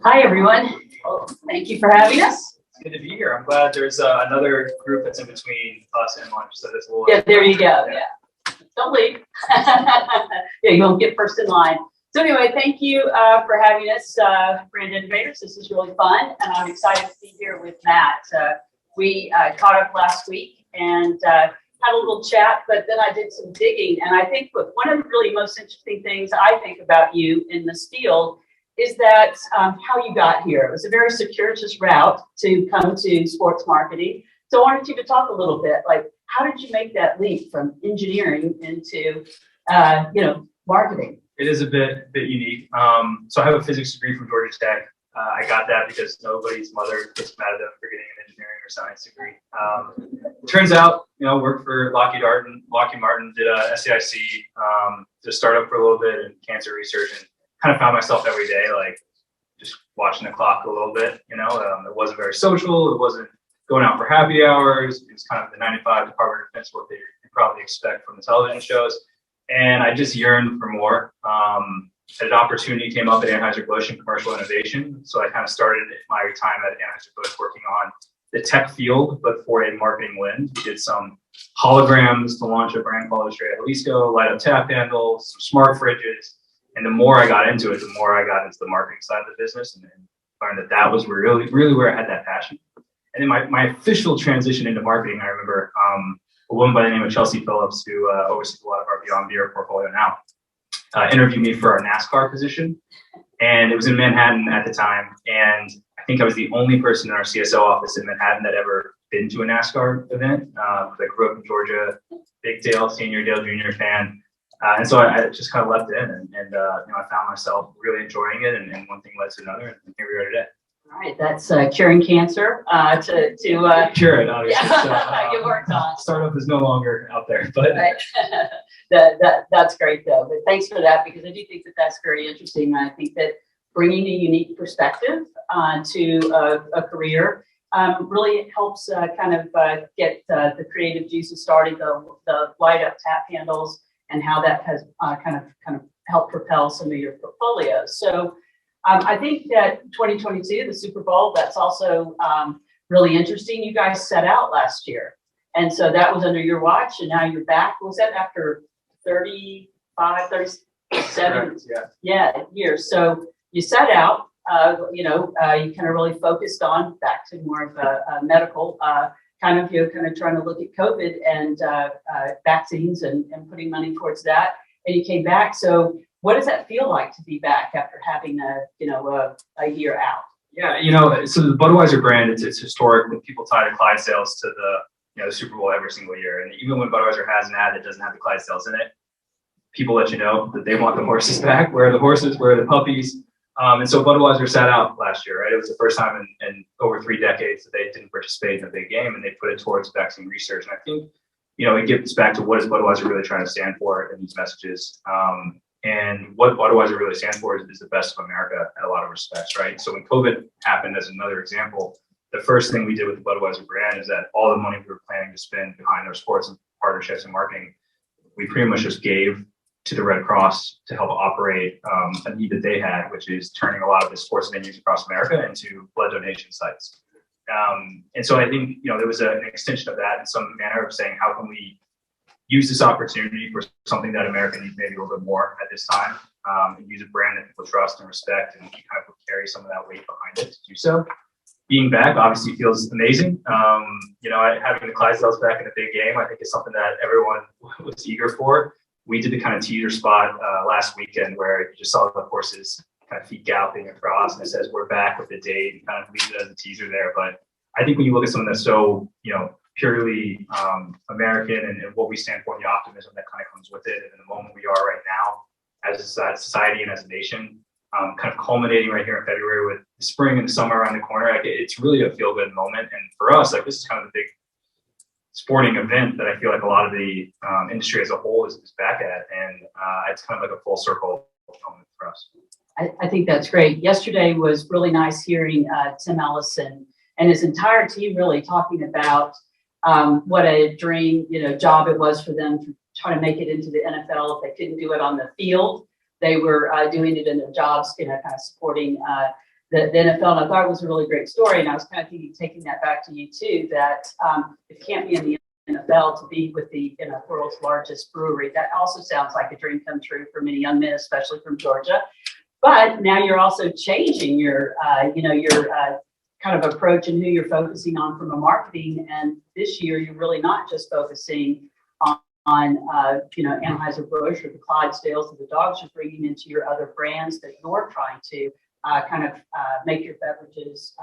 Hi, everyone. Well, thank you for having us. It's good to be here. I'm glad there's another group that's in between us and lunch, so this will. Yeah, there you go. Yeah. Don't leave. Yeah, you won't get first in line. So anyway, thank you for having us, Brand Innovators. This is really fun, and I'm excited to be here with Matt. We caught up last week and had a little chat, but then I did some digging, and I think one of the really most interesting things I think about you in this field is that how you got here. It was a very circuitous route to come to sports marketing. So I wanted you to talk a little bit, like, how did you make that leap from engineering into, marketing? It is a bit unique. So I have a physics degree from Georgia Tech. I got that because nobody's mother gets mad at them for getting an engineering or science degree. It turns out, worked for Lockheed Martin, did a SAIC, did a startup for a little bit in cancer research, and kind of found myself every day, like just watching the clock a little bit, it wasn't very social. It wasn't going out for happy hours. It was kind of the 9-to-5 Department of Defense work that you probably expect from the television shows. And I just yearned for more. An opportunity came up at Anheuser-Busch in commercial innovation. So I kind of started my time at Anheuser-Busch working on the tech field, but for a marketing lens. We did some holograms to launch a brand called Estrella Jalisco, light up tap handles, some smart fridges. And the more I got into it, the more I got into the marketing side of the business, and learned that was really where I had that passion. And then my official transition into marketing, I remember a woman by the name of Chelsea Phillips, who oversees a lot of our Beyond Beer portfolio now, interviewed me for our NASCAR position. And it was in Manhattan at the time. And I think I was the only person in our CSO office in Manhattan that ever been to a NASCAR event. I grew up in Georgia, big Dale Senior, Dale Junior fan. And so I just kind of left it in, and I found myself really enjoying it, and one thing led to another, and here we are today. All right, that's curing cancer to cure it, obviously. Yeah, so, you worked on. Startup is no longer out there, but right. That's great though. But thanks for that, because I do think that's very interesting. I think that bringing a unique perspective to a career really helps get the creative juices started. The light up tap handles, and how that has kind of helped propel some of your portfolios. So I think that 2022, the Super Bowl, that's also really interesting. You guys set out last year, and so that was under your watch, and now you're back. Was that after 35, 37 years? So you set out, you kind of really focused on back to more of a medical kind of trying to look at COVID and vaccines and putting money towards that. And you came back. So what does that feel like to be back after having a year out? Yeah, so the Budweiser brand, it's historic. When people tie the Clydesdales to the Super Bowl every single year. And even when Budweiser has an ad that doesn't have the Clydesdales in it, people let you know that they want the horses back. Where are the horses? Where are the puppies? And so Budweiser sat out last year, right? It was the first time in over 3 decades that they didn't participate in a big game, and they put it towards vaccine research. And I think, it gets back to what is Budweiser really trying to stand for in these messages. And what Budweiser really stands for is the best of America in a lot of respects, right? So when COVID happened, as another example, the first thing we did with the Budweiser brand is that all the money we were planning to spend behind our sports and partnerships and marketing, we pretty much just gave to the Red Cross to help operate a need that they had, which is turning a lot of the sports venues across America into blood donation sites. And so I think, there was an extension of that in some manner of saying, how can we use this opportunity for something that America needs maybe a little bit more at this time, and use a brand that people trust and respect, and kind of carry some of that weight behind it to do so. Being back obviously feels amazing. Having the Clydesdales back in a big game, I think is something that everyone was eager for. We did the kind of teaser spot last weekend where you just saw the horses kind of feet galloping across, and it says we're back with the date, and kind of leave it as a teaser there. But I think when you look at something that's so purely American and what we stand for, and the optimism that kind of comes with it, and in the moment we are right now as a society and as a nation, kind of culminating right here in February with the spring and the summer around the corner, it's really a feel-good moment. And for us, this is kind of the big sporting event that I feel like a lot of the industry as a whole is back at, and it's kind of like a full circle moment for us. I think that's great. Yesterday was really nice hearing Tim Ellison and his entire team really talking about what a dream job it was for them to try to make it into the NFL. If they couldn't do it on the field, they were doing it in their jobs, kind of supporting NFL, and I thought it was a really great story. And I was kind of thinking, taking that back to you too, that it can't be in the NFL to be with the world's largest brewery. That also sounds like a dream come true for many young men, especially from Georgia. But now you're also changing your kind of approach and who you're focusing on from a marketing. And this year, you're really not just focusing on Anheuser-Busch or the Clydesdales or the dogs. You're bringing into your other brands that you're trying to make your beverages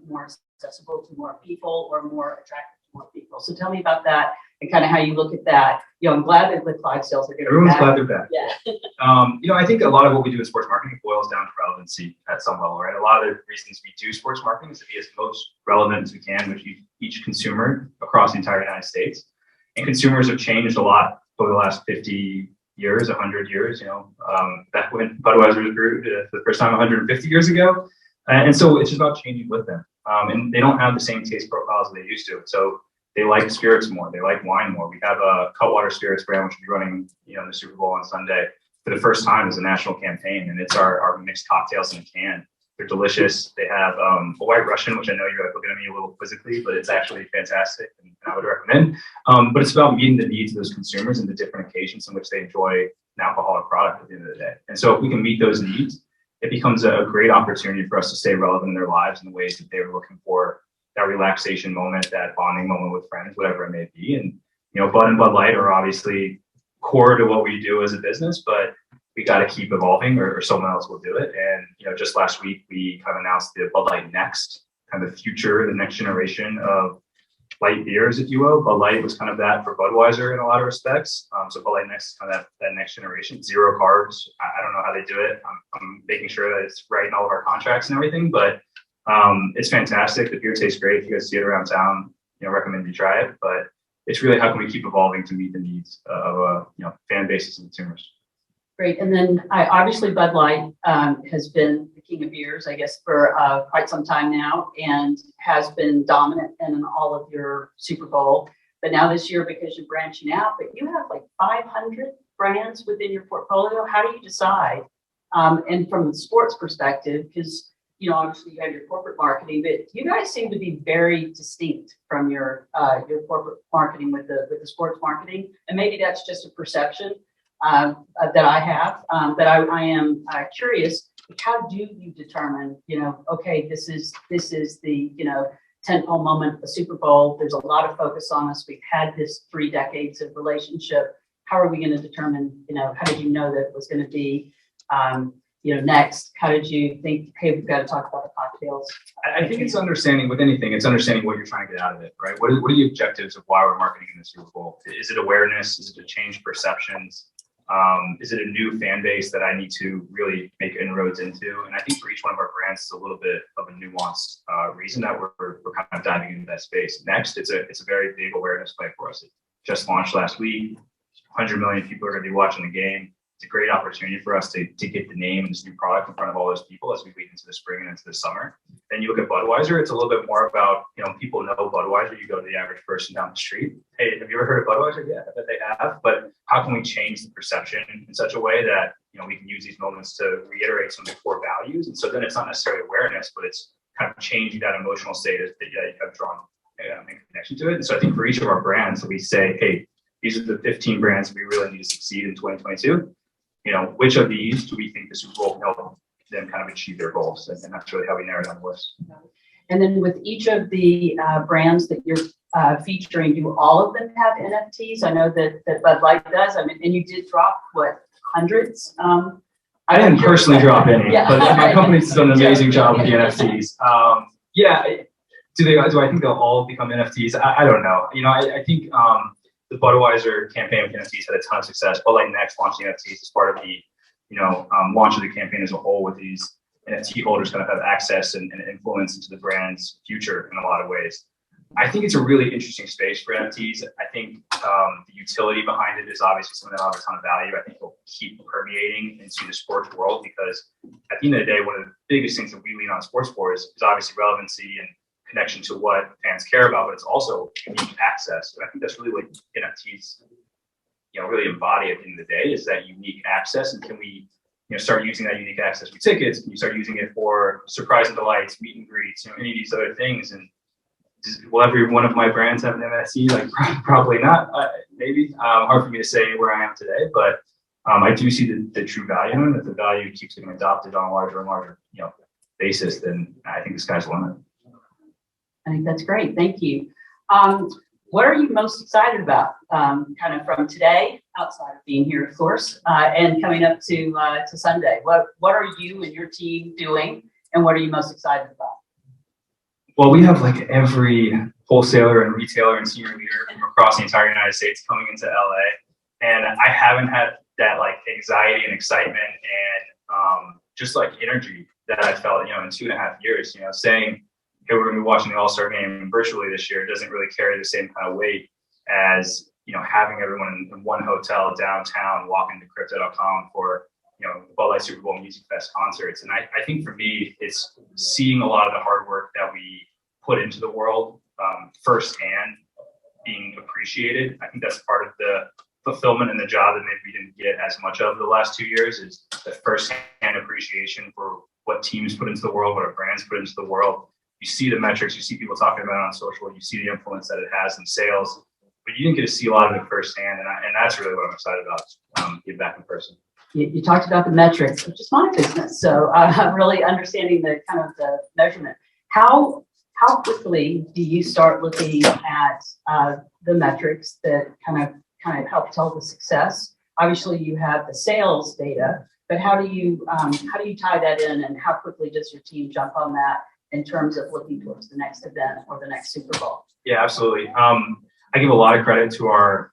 more accessible to more people or more attractive to more people. So tell me about that and kind of how you look at that. I'm glad that the Clydesdales are going to be back. Everyone's glad they're back. Yeah. I think a lot of what we do in sports marketing boils down to relevancy at some level, right? A lot of the reasons we do sports marketing is to be as most relevant as we can with each consumer across the entire United States. And consumers have changed a lot over the last 50 years, 100 years, back when Budweiser was brewed for the first time 150 years ago. And so it's just about changing with them. And they don't have the same taste profiles they used to. So they like spirits more. They like wine more. We have a Cutwater Spirits brand, which will be running, in the Super Bowl on Sunday for the first time as a national campaign. And it's our mixed cocktails in a can. They're delicious. They have a White Russian, which I know you're looking at me a little quizzically, but it's actually fantastic and I would recommend. But it's about meeting the needs of those consumers and the different occasions in which they enjoy an alcoholic product at the end of the day. And so if we can meet those needs, it becomes a great opportunity for us to stay relevant in their lives in the ways that they're looking for, that relaxation moment, that bonding moment with friends, whatever it may be. And, Bud and Bud Light are obviously core to what we do as a business, but we got to keep evolving or someone else will do it. And, just last week, we kind of announced the Bud Light Next, kind of the future, the next generation of light beers, if you will. Bud Light was kind of that for Budweiser in a lot of respects. So Bud Light Next is kind of that next generation, 0 carbs. I don't know how they do it. I'm making sure that it's right in all of our contracts and everything, but it's fantastic. The beer tastes great. If you guys see it around town, recommend you try it. But it's really how can we keep evolving to meet the needs of fan bases and consumers. Great. And then obviously Bud Light has been the king of beers, I guess, for quite some time now and has been dominant in all of your Super Bowl. But now this year, because you're branching out, but you have like 500 brands within your portfolio. How do you decide? And from the sports perspective, because, obviously you have your corporate marketing, but you guys seem to be very distinct from your corporate marketing with the sports marketing. And maybe that's just a perception that I have, but I am curious. How do you determine, okay, this is the tentpole moment, the Super Bowl. There's a lot of focus on us. We've had this 3 decades of relationship. How are we going to determine? How did you know that it was going to be, next? How did you think? Hey, we've got to talk about the cocktails. I think it's understanding with anything. It's understanding what you're trying to get out of it, right? What are the objectives of why we're marketing in the Super Bowl? Is it awareness? Is it to change perceptions? Is it a new fan base that I need to really make inroads into? And I think for each one of our brands, it's a little bit of a nuanced reason that we're kind of diving into that space. Next, it's a very big awareness play for us. It just launched last week. 100 million people are going to be watching the game. It's a great opportunity for us to get the name and this new product in front of all those people as we lead into the spring and into the summer. Then you look at Budweiser, it's a little bit more about, people know Budweiser. You go to the average person down the street. Hey, have you ever heard of Budweiser? Yeah, I bet they have. But how can we change the perception in such a way that, we can use these moments to reiterate some of the core values? And so then it's not necessarily awareness, but it's kind of changing that emotional state that you have drawn in connection to it. And so I think for each of our brands, we say, hey, these are the 15 brands we really need to succeed in 2022. Which of these do we think the Super Bowl can help them kind of achieve their goals? And that's really how we narrow down the list. And then with each of the brands that you're featuring, do all of them have NFTs? I know that Bud Light does. And you did drop hundreds? I didn't personally drop any, yeah. But my company's done an amazing job with the NFTs. Do I think they'll all become NFTs? I don't know. I think the Budweiser campaign with NFTs had a ton of success. Bud Light Next launched the NFTs as part of the, launch of the campaign as a whole, with these NFT holders kind of have access and influence into the brand's future in a lot of ways. I think it's a really interesting space for NFTs. I think the utility behind it is obviously something that has a ton of value. I think will keep permeating into the sports world because at the end of the day, one of the biggest things that we lean on sports for is obviously relevancy and connection to what fans care about, but it's also unique access. And I think that's really what NFTs, really embody at the end of the day, is that unique access. And can we start using that unique access with tickets? Can you start using it for surprise and delights, meet and greets, any of these other things? And will every one of my brands have an NFT? Like probably not. Maybe. Hard for me to say where I am today, but I do see the true value in it. If the value keeps getting adopted on a larger and larger basis, then I think the sky's the limit. I think that's great. Thank you. What are you most excited about, kind of from today, outside of being here, of course, and coming up to Sunday? What are you and your team doing, and what are you most excited about? Well, we have like every wholesaler and retailer and senior leader from across the entire United States coming into LA, and I haven't had that like anxiety and excitement and just like energy that I felt, in 2.5 years. Saying, hey, we're going to be watching the All-Star game virtually this year doesn't really carry the same kind of weight as, having everyone in one hotel downtown walking to crypto.com for, the Bud Light Super Bowl Music Fest concerts. And I think for me, it's seeing a lot of the hard work that we put into the world firsthand being appreciated. I think that's part of the fulfillment in the job that maybe we didn't get as much of the last 2 years, is the firsthand appreciation for what teams put into the world, what our brands put into the world. You see the metrics, you see people talking about it on social, you see the influence that it has in sales, but you didn't get to see a lot of it firsthand, and that's really what I'm excited about, get back in person. You talked about the metrics, which is my business, so really understanding the kind of the measurement. How quickly do you start looking at the metrics that kind of help tell the success? Obviously, you have the sales data, but how do you tie that in, and how quickly does your team jump on that in terms of looking towards the next event or the next Super Bowl? Yeah, absolutely. I give a lot of credit to our,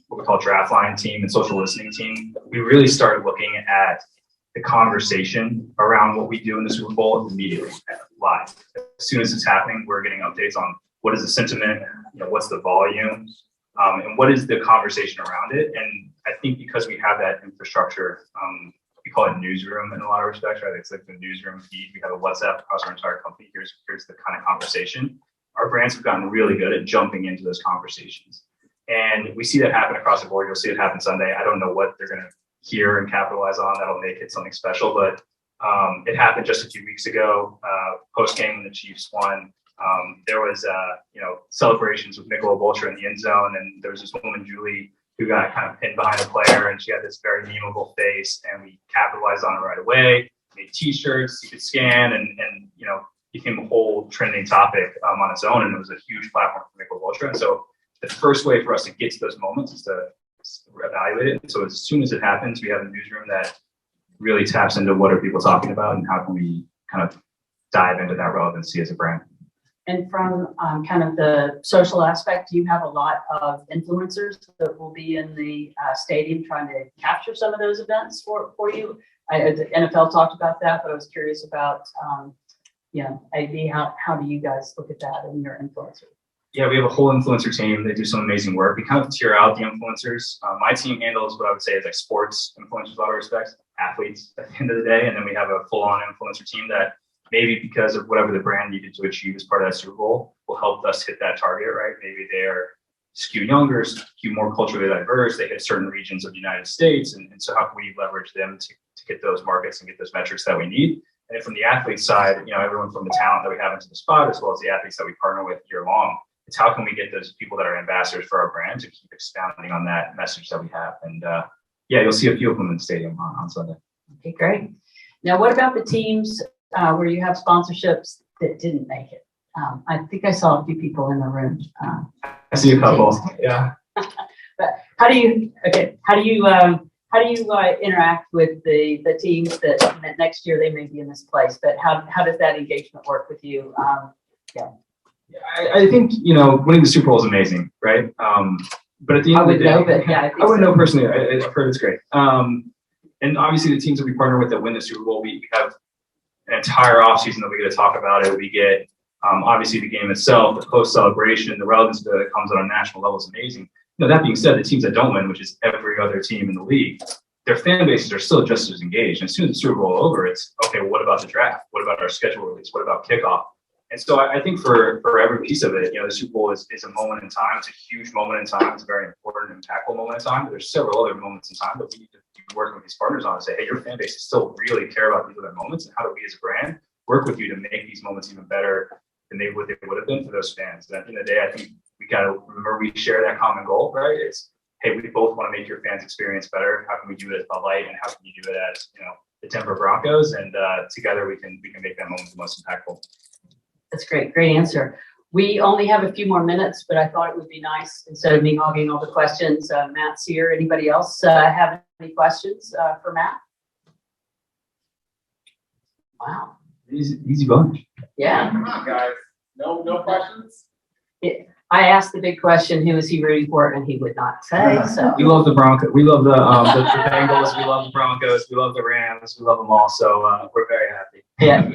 what we call draft line team and social listening team. We really started looking at the conversation around what we do in the Super Bowl immediately, live. As soon as it's happening, we're getting updates on what is the sentiment, what's the volume, and what is the conversation around it. And I think because we have that infrastructure, we call it newsroom in a lot of respects, right? It's like the newsroom feed. We have a WhatsApp across our entire company. Here's the kind of conversation. Our brands have gotten really good at jumping into those conversations. And we see that happen across the board. You'll see it happen Sunday. I don't know what they're going to hear and capitalize on that'll make it something special, but it happened just a few weeks ago, post-game when the Chiefs won. There was, celebrations with Michelob Ultra in the end zone, and there was this woman, Julie, who got kind of pinned behind a player, and she had this very memeable face, and we capitalized on it right away. Made T-shirts you could scan, and became a whole trending topic on its own, and it was a huge platform for Michelob Ultra. And so the first way for us to get to those moments is to evaluate it. So as soon as it happens, we have a newsroom that really taps into what are people talking about and how can we kind of dive into that relevancy as a brand. And from kind of the social aspect, you have a lot of influencers that will be in the stadium trying to capture some of those events for you. The NFL talked about that, but I was curious about, AB, how do you guys look at that in your influencers? Yeah, we have a whole influencer team. They do some amazing work. We kind of tier out the influencers. My team handles what I would say is like sports influencers, in a lot of respects, athletes at the end of the day. And then we have a full-on influencer team that maybe because of whatever the brand needed to achieve as part of that Super Bowl will help us hit that target, right? Maybe they're skew younger, skew more culturally diverse. They hit certain regions of the United States. And so how can we leverage them to get those markets and get those metrics that we need? And then from the athlete side, everyone from the talent that we have into the spot, as well as the athletes that we partner with year long, it's how can we get those people that are ambassadors for our brand to keep expounding on that message that we have. And you'll see a few of them in the stadium on Sunday. Okay, great. Now, what about the teams where you have sponsorships that didn't make it? I think I saw a few people in the room. I see a couple. Yeah. But how do you interact with the teams that next year they may be in this place? But how does that engagement work with you? I think winning the Super Bowl is amazing, right? But at the end of the day, I wouldn't know personally. I've heard it's great. And obviously, the teams that we partner with that win the Super Bowl, we have an entire offseason that we get to talk about it. We get obviously the game itself, the post celebration, the relevance that comes on a national level is amazing. That being said, the teams that don't win, which is every other team in the league, their fan bases are still just as engaged. And as soon as the Super Bowl is over, it's okay. Well, what about the draft? What about our schedule release? What about kickoff? And so I think for every piece of it, the Super Bowl is a moment in time. It's a huge moment in time. It's a very important, impactful moment in time. But there's several other moments in time that we need to do we've been working with these partners on and say, hey, your fan base still really care about these other moments, and how do we as a brand work with you to make these moments even better than what they would have been for those fans. And at the end of the day, I think we gotta remember we share that common goal, right? It's, hey, we both want to make your fans experience better. How can we do it as Bud Light, and how can you do it as, the Denver Broncos? And together we can make that moment the most impactful. That's great. Great answer. We only have a few more minutes, but I thought it would be nice, instead of me hogging all the questions, Matt's here. Anybody else have any questions for Matt? Wow. Easy bunch. Yeah. Come on, guys. No questions? I asked the big question, who is he rooting for? And he would not say, so. We love the Broncos. We love the Bengals. We love the Broncos. We love the Rams. We love them all. So we're very happy. Yeah,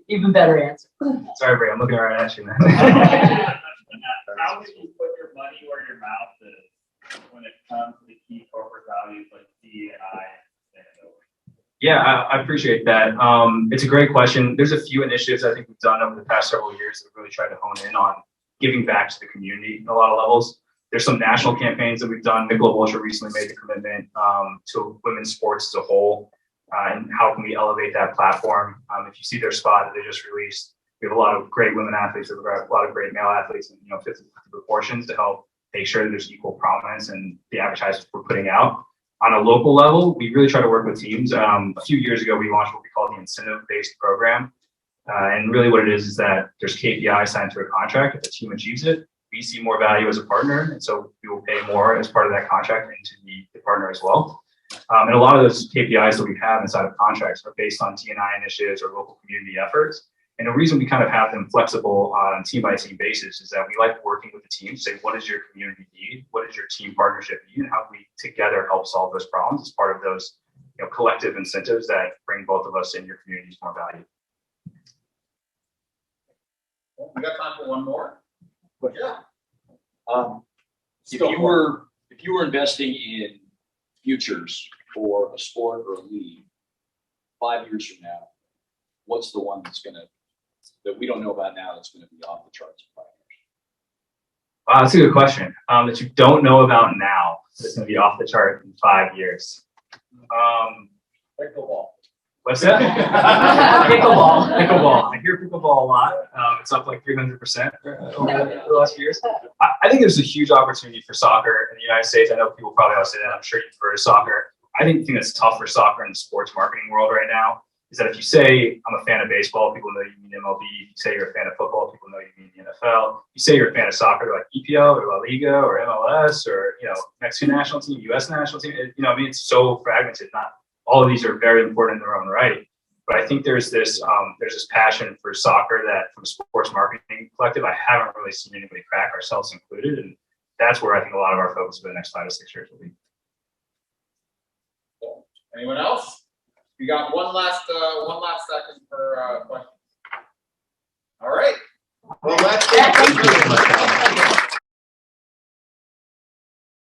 even better answer. Sorry, Bray. I'm looking right at you, man. How would you put your money where your mouth is when it comes to the key corporate values like DEI? Yeah, I appreciate that. It's a great question. There's a few initiatives I think we've done over the past several years that really tried to hone in on giving back to the community in a lot of levels. There's some national campaigns that we've done. Michelob Ultra recently made the commitment to women's sports as a whole, and how can we elevate that platform. If you see their spot that they just released, we have a lot of great women athletes, we have a lot of great male athletes, and 50 proportions to help make sure that there's equal prominence in the advertisements we're putting out. On a local level, we really try to work with teams. A few years ago, we launched what we call the incentive-based program. And really what it is that there's KPI signed to a contract. If the team achieves it, we see more value as a partner. And so we will pay more as part of that contract into the partner as well. And a lot of those KPIs that we have inside of contracts are based on T&I initiatives or local community efforts. And the reason we kind of have them flexible on team by team basis is that we like working with the team, say, what does your community need? What does your team partnership need? And how can we together help solve those problems as part of those collective incentives that bring both of us and your communities more value. Well, we got time for one more. Yeah. If you were investing in futures for a sport or a league 5 years from now, what's the one that we don't know about now that's going to be off the charts in 5 years? Wow, that's a good question. That you don't know about now that's going to be off the chart in 5 years. Pickleball. What's that? Pickleball. I hear pickleball a lot. It's up like 300% over the last few years. I think there's a huge opportunity for soccer in the United States. I know people probably all say that. I'm sure you've heard of soccer. I think the thing that's tough for soccer in the sports marketing world right now is that if you say, I'm a fan of baseball, people know you mean MLB. If you say you're a fan of football, people know you mean the NFL. If you say you're a fan of soccer, they're like EPL or La Liga or MLS or, Mexican national team, US national team. It's so fragmented. Not all of these are very important in their own right. But I think there's this passion for soccer that from a sports marketing collective, I haven't really seen anybody crack, ourselves included. And that's where I think a lot of our focus for the next 5 to 6 years will be. Anyone else? We got one last second for questions. All right. Well, that's it. Thank you.